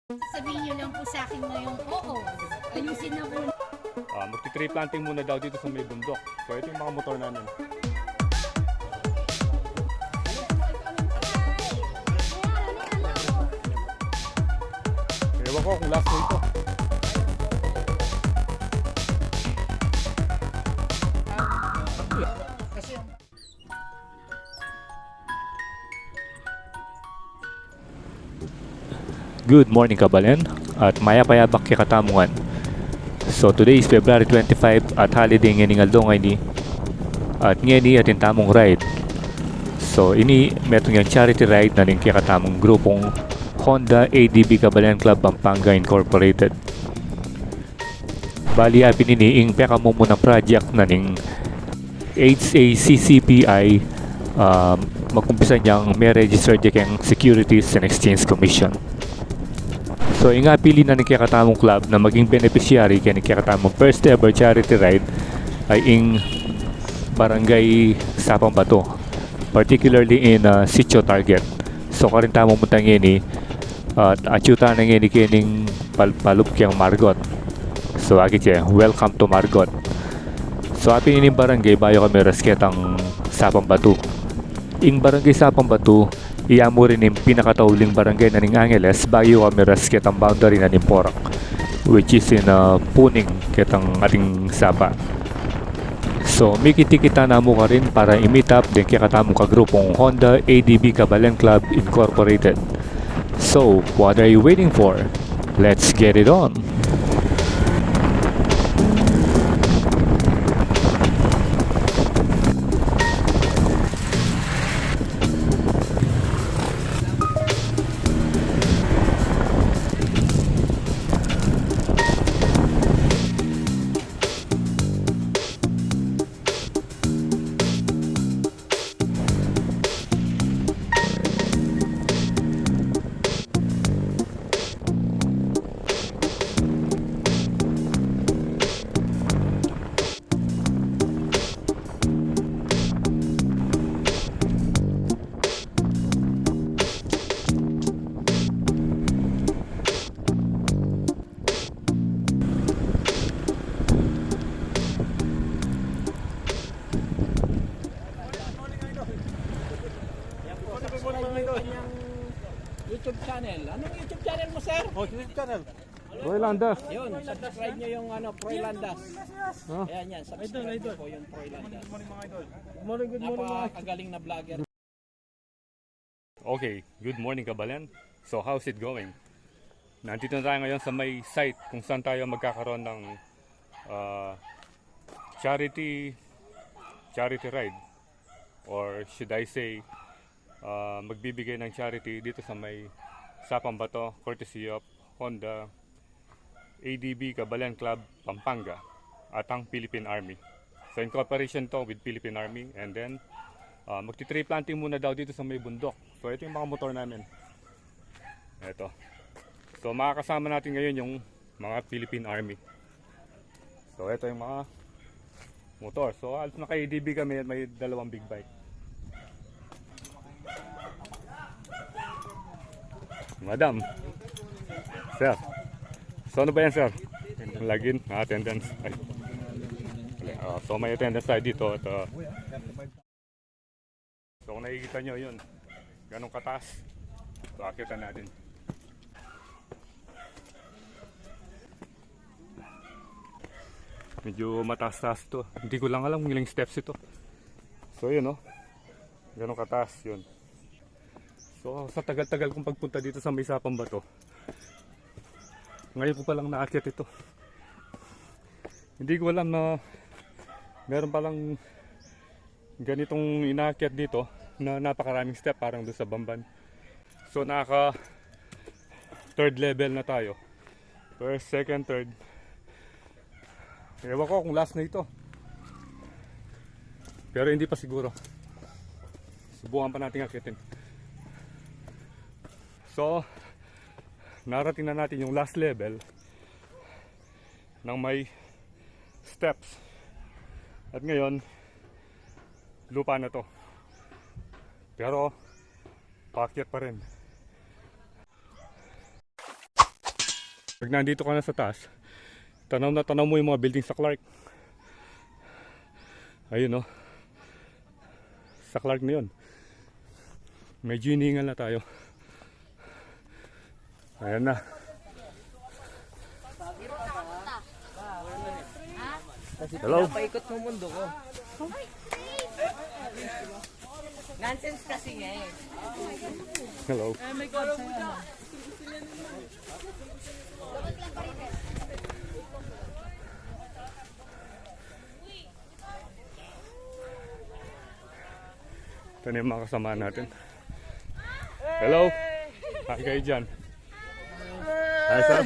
Sabihin nyo lang po sa akin ngayong oo. Ayusin na po. Magti-tree planting muna daw dito sa may bundok. So ito yung mga motor namin. Ewan ko kung last na ito. Good morning kabalen at maya-payabak katamungan. So today is February 25 at holiday ngeni ngaldong ni at ngeni atin tamong ride. So ini metong yung charity ride na ning katamong grupong Honda ADB Kabalen Club Pampanga Incorporated. Bali apin ini ing pekamumunan project na ning HACCPI magkumpisa niyang may registered yung Securities and Exchange Commission. So nga pili na ng kakatamong club na maging beneficiary kaya ng kakatamong first ever charity ride ay ing barangay Sapang Bato, particularly in Sitio Target. So karin tamong muntang ini at achuta na ini kining palupkyang Margot. So agit siya, welcome to Margot. So apin ini barangay bayo kami rasketang Sapang Bato. Ing barangay Sapang Bato iamo rin yung pinakatauling barangay na ning Angeles bayo kami rasket ang boundary na ning Porac, which is in Puning ketang ating Sapa. So mikiti-kita na mo ka rin para i-meet up din kakatamong kagrupong Honda ADB Kabalen Club Incorporated. So what are you waiting for? Let's get it on! YouTube channel. Anong YouTube channel mo, sir? Oh, YouTube channel. Roylandas! Yun, subscribe nyo yung Proylandas. Huh? Ayan yan, subscribe nyo po yung Proylandas. Good morning, Napakagaling na vlogger. Okay, good morning kabalen. So how's it going? Nandito na tayo ngayon sa may site kung saan tayo magkakaroon ng charity ride, or should I say magbibigay ng charity dito sa may Sapang Bato, courtesy of Honda ADB Kabalen Club Pampanga at ang Philippine Army. So in cooperation to with Philippine Army, and then magti-tree planting muna daw dito sa may bundok. So ito yung mga motor namin. Ito. So makakasama natin ngayon yung mga Philippine Army. So ito yung mga motor. So halos naka-ADB kami at may dalawang big bike. Madam. Sir. So ano ba yan, sir? Login, attendance. Ay. So may attendance tayo dito at so kung nakikita nyo yun, ganong kataas. So akita natin. Medyo mataas-taas to. Hindi ko lang alam kung ilang steps ito. So yun, no? Ganong kataas yun. So sa tagal-tagal kong pagpunta dito sa may Sapang Bato, ngayon ko palang naakyat ito. Hindi ko alam na meron palang ganitong inaakyat dito na napakaraming step parang doon sa Bamban. So naka third level na tayo. First, second, third. Ewan ko kung last na ito. Pero hindi pa siguro. Subukan pa natin akyatin. So, narating na natin yung last level ng may steps. At ngayon, lupa na to. Pero, paakyat pa rin. Pag nandito ka na sa taas, tanaw na tanaw mo yung mga building sa Clark. Ayun, oh. Sa Clark na yun. Medyo hiningal na tayo. Ayan na. Hello. Paikot mo mundo ko. Nonsense kasi nga eh. Hello. Ito na yung mga kasama natin. Hello. Hi kayo dyan. Hi sir.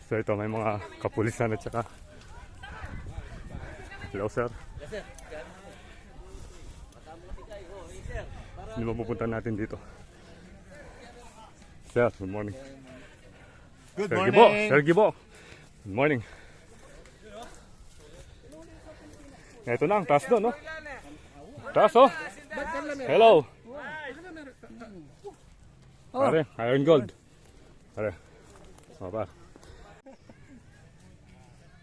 So ito may mga kapulisan at saka. Hello sir. Yes sir. Hindi ba pupunta natin dito? Sir, good morning. Good Sir morning. Gibo, Sir Gibo. Good morning. Ito na, ang taas doon, no? Taas, oh. Hello. Pare, iron gold. Pare. O, pa.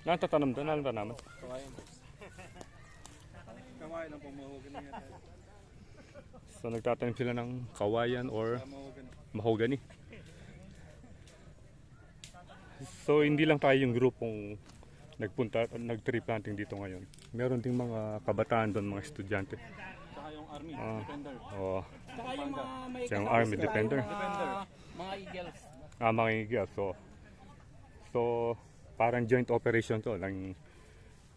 Natatanam doon, alam naman. So, nagtatanim sila ng kawayan or mahogany. So, hindi lang tayo yung grupong nag-tree planting dito ngayon. Meron ding mga kabataan doon, mga estudyante. Saka yung army, defender. Oh, Saka yung mga may yung army defender. mga eagles. Mga eagles. So, parang joint operation to ng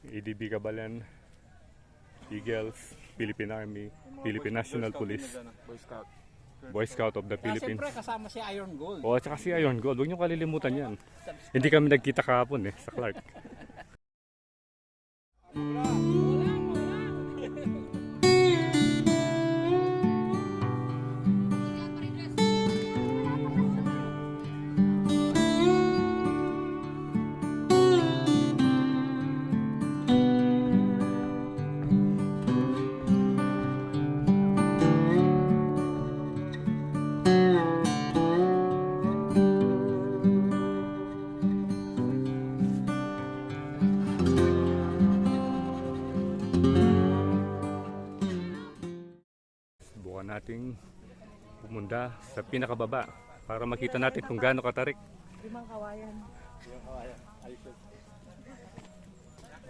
EDB Kabalan, Eagles, Philippine Army, Philippine National Police, Boy Scout of the Kaya Philippines. siyempre kasama si Iron Gold. O, at saka si Iron Gold. Huwag niyo kalilimutan yan. Hindi kami nagkita kahapon sa Clark. Subukan nating pumunta sa pinakababa para makita natin kung gaano katarik. Limang kawayan.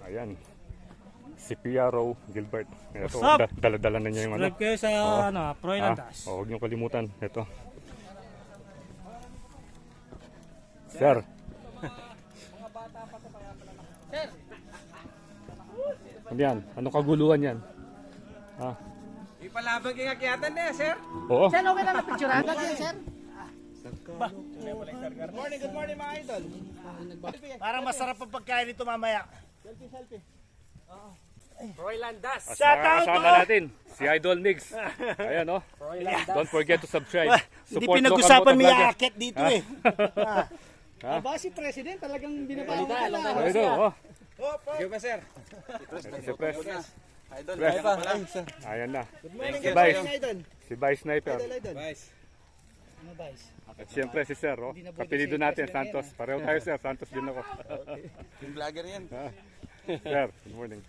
Ayan. Si Piaro Gilbert. Ito, What's up? dala-dala na niya yung ano. Subscribe kayo sa Proylandas. Huwag niyo kalimutan. Ito. Sir. Ano yan? Anong kaguluhan yan? Ah. Ipalabag yung akyatan na, sir. Oo. Sir, okay lang na picturean natin, sir. Good morning mga idol. Parang masarap ang pagkain nito mamaya. Roylandas. Kasama natin si Idol Mix. Ayan, oh. Don't forget to subscribe. Hindi Support pinag-usapan local may motovlogger. aakyat dito eh. Aba, si President talagang binabago ka lang. Ito, oh. Sige ba, sir? Si Pres. Idol, Pres. kaya pa pala. Ayan na. Thank Si you, Vice. Idol. Si Vice Sniper. Vice. Ano ba, is? At siyempre si Sir, oh. Kapilido natin, Santos. Pareho tayo, Sir. Santos din ako. Yung vlogger yan. Sir, good morning.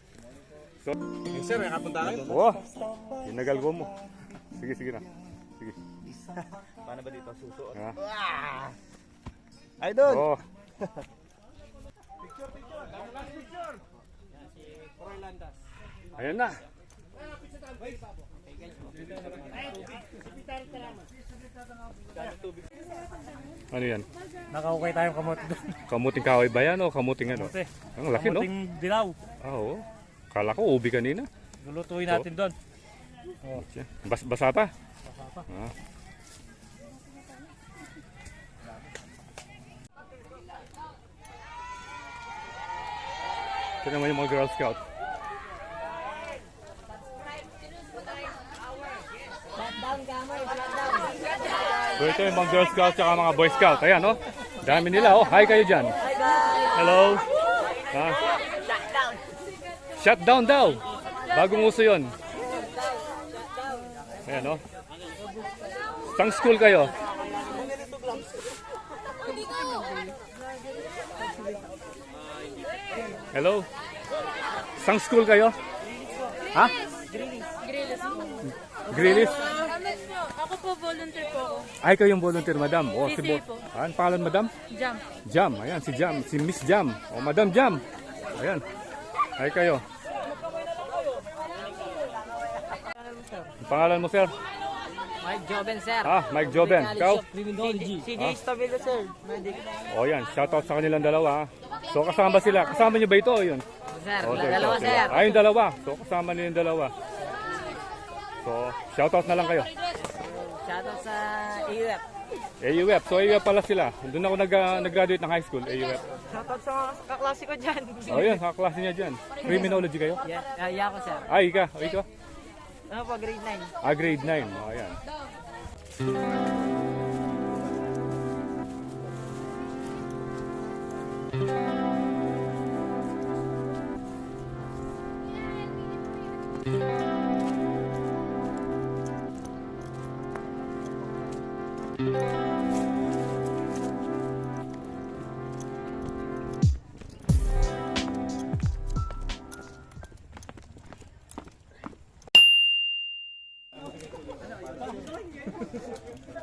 So, Sir, may kapunta kayo? oh, inagalgo mo. Sige, sige na. Sige. Paano ba dito susuot? Ha? Idol! Oh, Roylandas. ayan na. Ano yan? Nakahukay tayong kamote doon. Kamuting kahoy ba yan o kamuting ano? Kamote. Ang laki, no? Kamuting dilaw. Ah, oo. Kala ko ubi kanina. Lulutuin natin doon. Basa pa? Ah. Ito naman yung mga Girl Scout. So ito yung mga Girl Scout at mga Boy Scout. Ayan, oh. Dami nila, oh. Hi kayo dyan. Hello. Ah. Shutdown daw. Bagong uso yun. Ayan, no? Sang school kayo? Hello? Sang school kayo? Ha? Grillis? Ako po, volunteer po ako. Ay, kayo yung volunteer, madam. O, si PCA po. Ano pangalan, madam? Jam. Jam. Ayan, si Jam. Si Miss Jam. O, Madam Jam. Ayan. Ay, kayo. Ang pangalan mo, sir? Mike Joben, sir. Ah, Mike Joben. Ikaw? Si Jay Stabilo, sir. Medic. O, yan. Shoutout sa kanilang dalawa. Ha? So, kasama sila. Kasama nyo ba ito o yun? Sir, Okay, dalawa, okay. sir. Ay, yung dalawa. So, kasama nila yung dalawa. So, shoutout na lang kayo. Shoutout sa AUF. AUF. So, AUF pala sila. Doon ako nag-graduate ng high school, AUF. Shoutout sa mga kaklase ko dyan. O, yun. Kaklase niya dyan. Criminology kayo? Yeah, ako, sir. Ay, ika. O, ikaw? Ano po, grade 9. Ah, grade 9. O, ayan.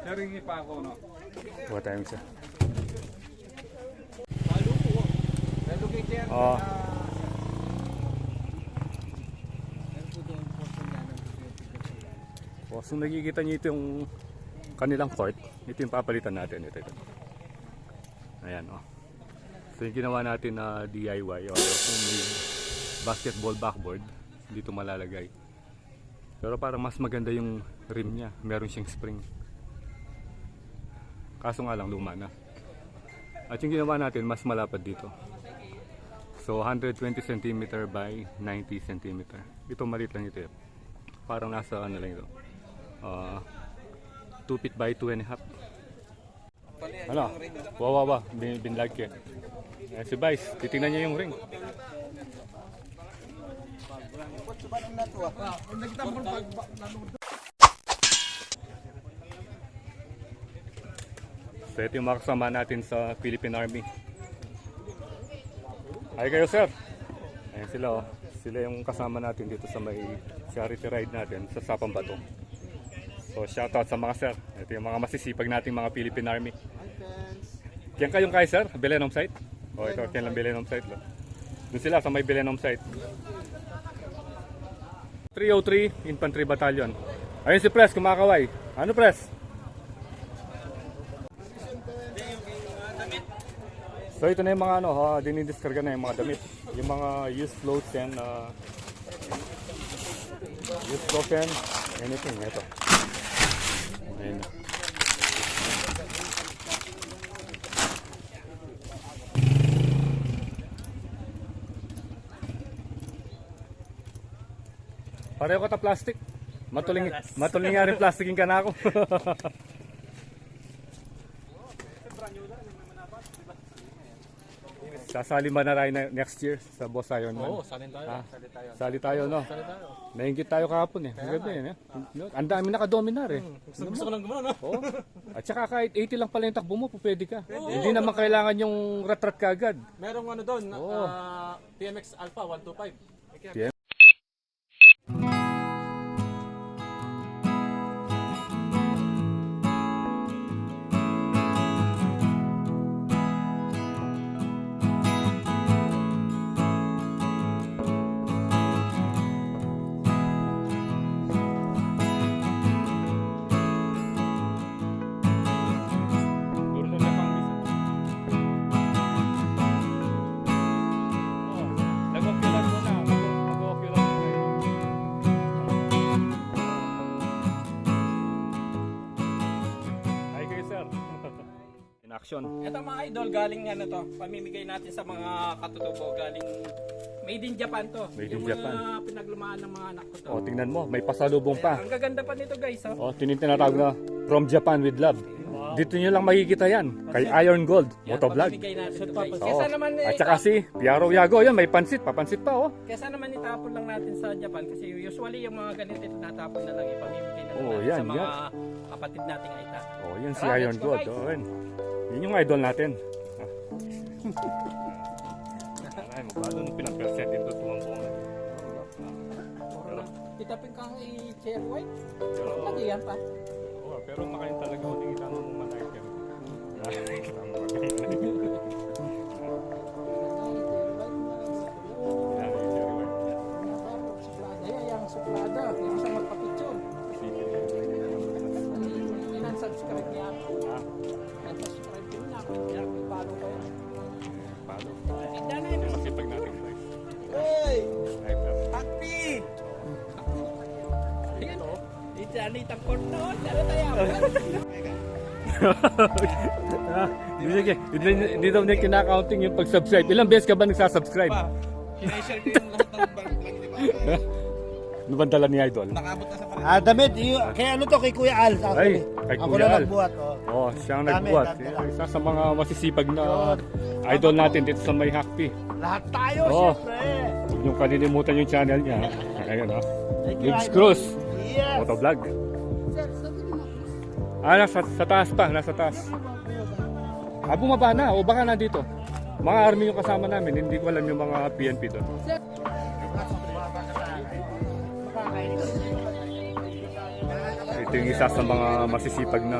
Naringi pa ako, no? Kuha tayong isa. Educator. Oh. Oh, so nakikita niyo ito yung kanilang court. Ito yung papalitan natin. Ito. Ayan, oh. So yung ginawa natin na DIY o yung basketball backboard, dito malalagay. Pero parang mas maganda yung rim niya. Meron siyang spring. Kaso nga lang luma na. At yung ginawa natin mas malapad dito. So 120 cm by 90 cm. Ito maliit lang ito. Parang nasa ano lang ito. 2 feet by 2.5. Ano? Wow. Binlag ka. Si Vice, titingnan niya yung ring. So ito yung mga kasama natin sa Philippine Army. Ay kayo, sir. Ayan sila, oh. Sila yung kasama natin dito sa may charity ride natin sa Sapang Bato. So shoutout sa mga sir. Ito yung mga masisipag nating mga Philippine Army. Kaya kayong kay sir, Belenom site? O ito, kaya lang Belenom site. Doon sila sa may Belenom site. 303 Infantry Battalion. Ayun si Pres, kumakaway. Ano Pres? So ito na yung mga ano, dinidiskarga na yung mga damit. Yung mga used clothes and anything. Ito. Ayan. Pareho ka ta plastic. Matuling nga rin plastic yung kana ako. Sasali ba na tayo next year sa Boss Iron Man? Oo, salin tayo. Sali tayo, no? Nainggit tayo kahapon eh. Ang ganda yun eh. Ang dami nakadominar eh. Gusto ko lang gumano, no? Oo. At saka kahit 80 lang pala yung takbo mo, pwede ka. Hindi naman kailangan yung rat-rat kagad. Merong ano doon, Oo. PMX Alpha 125. PM. In action. Ito mga idol, galing ano to, pamimigay natin sa mga katutubo, galing made in Japan to. Made in yung Japan. mga pinaglumaan ng mga anak ko to. O, tingnan mo, may pasalubong pa. Ang gaganda pa nito guys, oh. O, tinatawag na From Japan with Love. Wow. Dito nyo lang makikita yan. Kay Iron Gold, Yan, Motovlog. pamimigay natin, guys. Oo. Kesa naman At saka si Piaro Yago, yan may pansit, papansit pa oh. Kesa naman itapon lang natin sa Japan kasi usually yung mga ganito tinatapon na lang, ipamimigay na lang Oo, natin yan, sa mga yan. kapatid nating Aita. Oh, yun si Tara, Iron let's go, Gold. guys. Oh, yan. Yun yung idol natin. Ay, magkano nung pinag-present din tutuwang buong natin. Itapin ka i-cherry white? Pero, Lagi yan pa. oh, pero makain talaga ako tingin tama mong manay. Yang suplada, yung sa magpa-picture. Ilan subscribe niya ako? Subscribe din niya ako. Kaya follow ko yan. Tinda na yun. Masipag natin guys. Hey! Live lang. Happy! Ayan o. Ito anitang korno. Dala tayo. Sige, hindi daw niya kinakaunting yung pag-subscribe. Ilang beses ka ba nagsasubscribe? Sinashare ko yung lahat ng vlog ni Papa. Ano ba dala ni Idol? Nakabot na sa parin. Damit, kaya ano to, kay Kuya Al. Ay, kay Ako Kuya na Al. nagbuhat. Oh. Oh, siya ang Dami, nagbuhat. dami lang. Isa sa mga masisipag na idol natin dito sa May Hakpi. Lahat tayo, Oh. syempre. Huwag niyong kalilimutan yung channel niya. Ayan oh. Thank you, Gigs Idol. Cruz, Yes. Motovlog. Nasa taas pa, nasa taas. Bumaba na, o baka nandito. Mga army yung kasama namin, hindi ko alam yung mga PNP doon. Ito yung isa sa mga masisipag na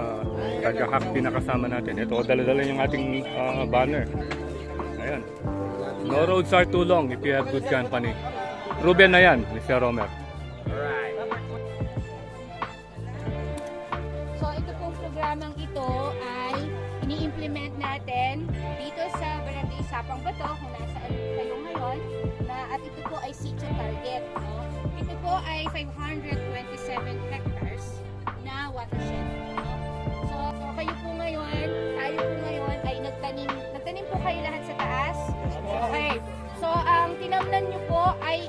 taga-Hakpi na kasama natin. Ito, dala-dala yung ating banner. Ayan. No roads are too long if you have good company. Ruben na yan, Mr. Romer. So ito pong programang ito ay ini-implement natin dito sa Barangay Sapang Bato kung nasaan kayo ngayon at ito po ay sitio target. No? Ito po ay 527 hectares na watershed. No? So kayo po ngayon, tayo po ngayon ay nagtanim po kayo lahat sa taas. Okay. So ang tinamnan nyo po ay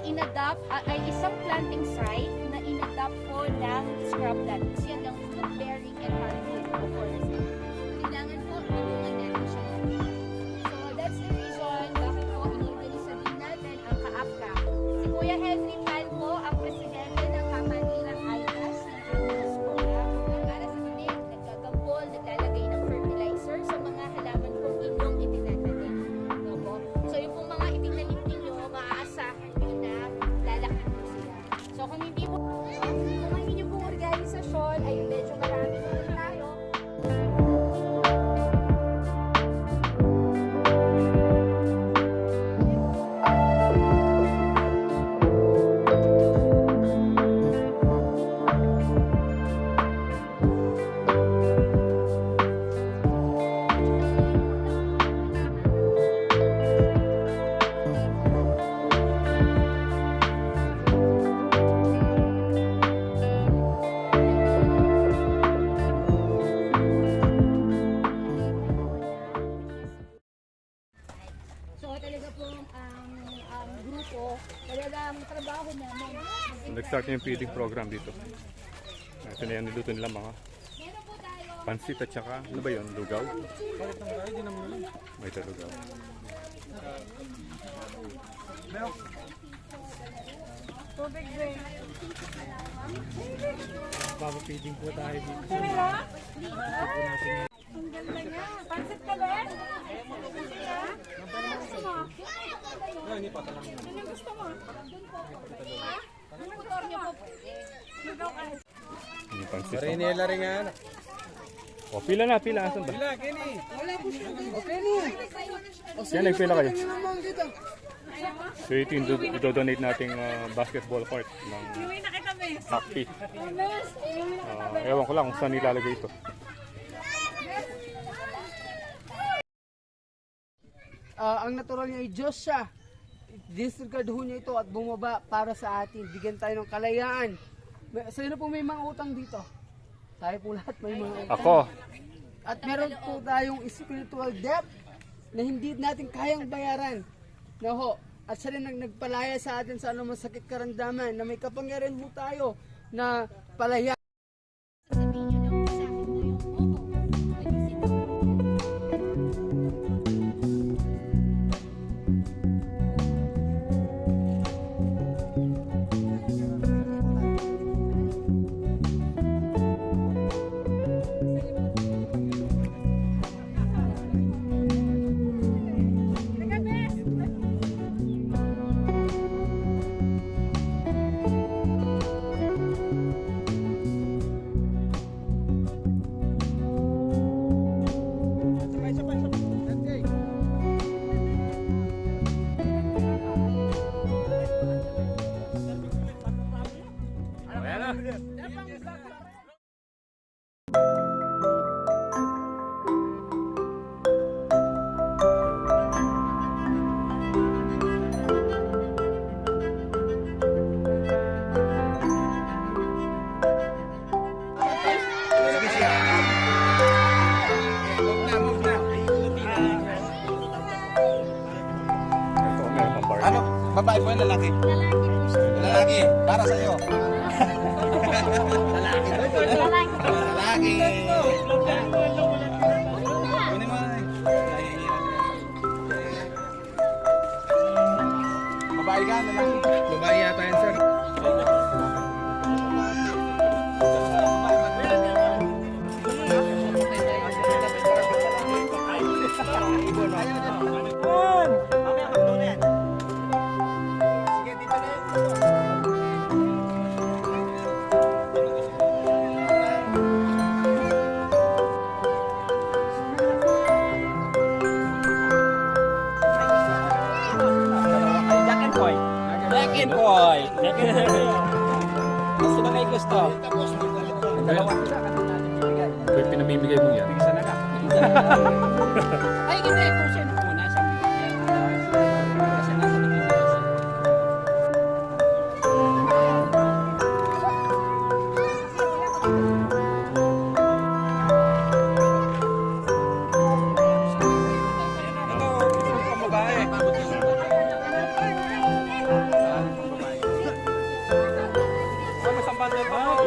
ay isang planting site na in-adapt po ng scrubland. Kasi yan ang fruit bearing and hardwood forest. Kailangan po tulungan natin siya. So that's the reason bakit po inorganisa din natin ang kaapka. Si Kuya Henry Pan po ang presidente ng Kamanirang Aitas ng Agricultural Program para sa tanim, nagkagampol, naglalagay ng fertilizer sa mga halaman kung inyong itinatanim. Opo. So yung pong mga itinanim ninyo, maaasahan nyo na lalaki po sila. So kung hindi po, kung ang inyong pong organisasyon ay medyo marami po tayo, so talaga pong ang grupo, talagang trabaho namin. Nag-start na yung feeding program dito. Ito na yan, niluto nila mga Meron po tayo pansit at saka, ano ba yun, lugaw? May lugaw. Papapiding po tayo dito. Ang ganda niya. Pansit ka ba? Gusto mo? Anong gusto mo? Anong motor niyo po? Lugaw ka. Yung pansit. Marinela rin nga. O, pila na, pila. Asan ba? Wala, Kenny. Yan, nagpila kayo. So ito yung ito-donate nating basketball court ng Iuwi na kita, Miss. Hakpi. Miss, iuwi na kita. Ewan ko lang kung saan nilalagay ito. Ang natural niya ay Diyos siya. Disregard niya ito at bumaba para sa atin. Bigyan tayo ng kalayaan. Sino po may mga utang dito? Tayo po lahat may mga utang. Ako, At meron po tayong spiritual debt na hindi natin kayang bayaran. Na ho, at siya rin nagpalaya sa atin sa anumang sakit karamdaman na may kapangyarihan po tayo na palaya. Sasabihin niyo lang po sa akin na yung oo. babae po yan, lalaki. Lalaki, para sa iyo. Lalaki. Lalaki. Kunin mo na. Babae ka, lalaki. Babae yata yan, sir. Jack and Boy. Jack and Boy. Gusto ba kayo gusto? Dalawa sila kanina natin bibigay. Kaya pinamimigay mo yan. Isa na lang. Ay, hindi. Kung sino muna sa bibigay. Kasi nasa bibigay.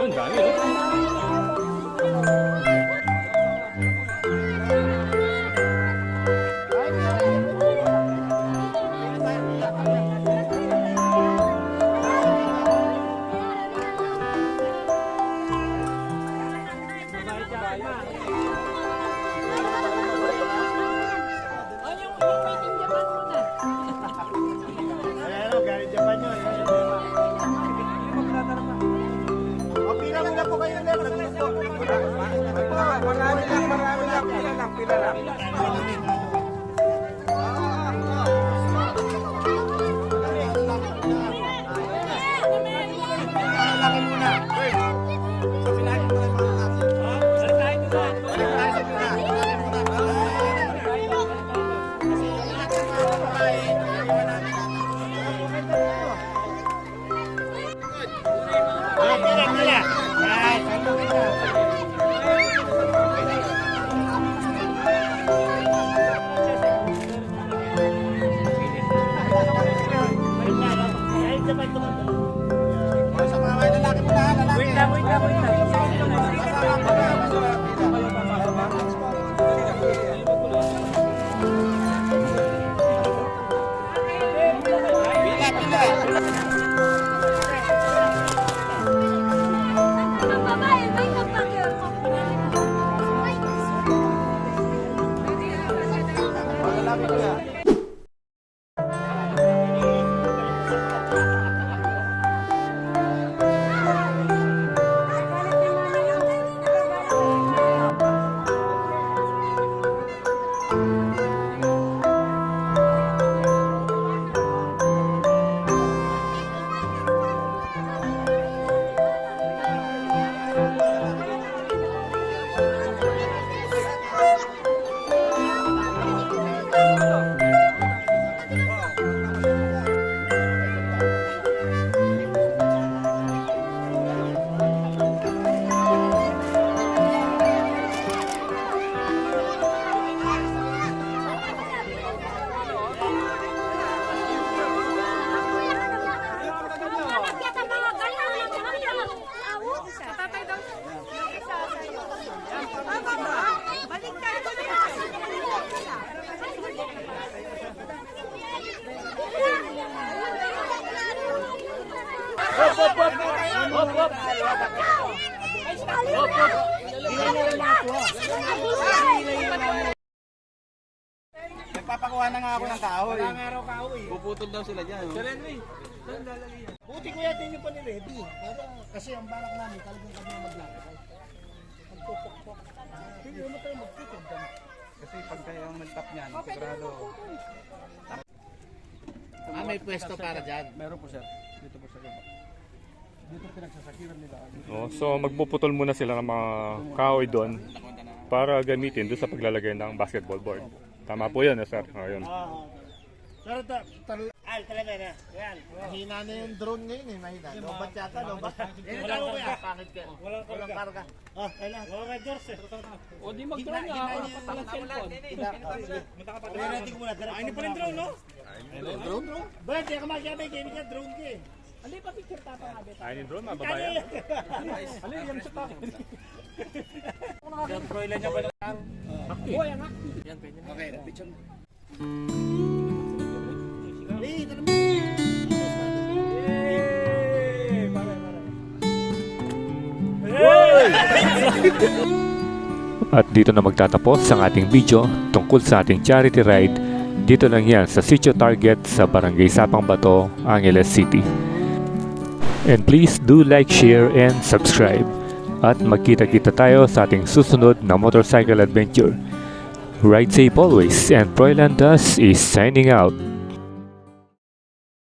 Yun, dami oh. Ayan o, galing Japan yun. O, pila muna po kayo, Len. Marami lang. Pila lang. Laki muna. Kapilahin mo lang mga laki. Balik tayo sa pila. Laki muna. Kasi yung lahat ng mga babae, iwan namin Pila. Ay, tanongin na. Sa mga lalaki mo na, lalaki. Wait lang. Nagpapakuha na nga ako ng kahoy. Wala nga raw kahoy. Puputol daw sila dyan. Sa Lenway. Buti ko yatin nyo pa ni Ready. Kasi ang balak namin, talagang kami maglakay. Magpupukpok. Hindi mo tayo magpupok. Kasi pag kayo ang nag-tap niyan, sigurado. May pwesto para dyan. Meron po sir. Dito po sa gaba. Dito pinagsasakiran nila. Oh, so magpuputol muna sila ng mga kahoy doon para gamitin doon sa paglalagay ng basketball board. Tama po yun, sir. Ayun. Al, talaga na. Yan. Mahina na yung drone ngayon eh. Mahina. Lobat yata, lobat. Yan ang kuya. Pangit ka. Walang karga. Oh, ayun. Walang George eh. O di mag-drone nga. Walang cellphone. Kaya natin muna. Ini pa rin drone, no? Drone? Brad, di ka magsabi. Kaya ka drone ka eh. Ano yung pa-picture tapa nga, Bet? Ayun yung drone, mababayan. Ano yung sa tayo? Troylan niya ba lang? Boy, ang Okay, picture mo. Hey, tara mo. At dito na magtatapos ang ating video tungkol sa ating charity ride. Dito lang yan sa Sitio Target sa Barangay Sapang Bato, Angeles City. And please do like, share, and subscribe. At magkita-kita tayo sa ating susunod na motorcycle adventure. Ride safe always, and Proyland Dust is signing out.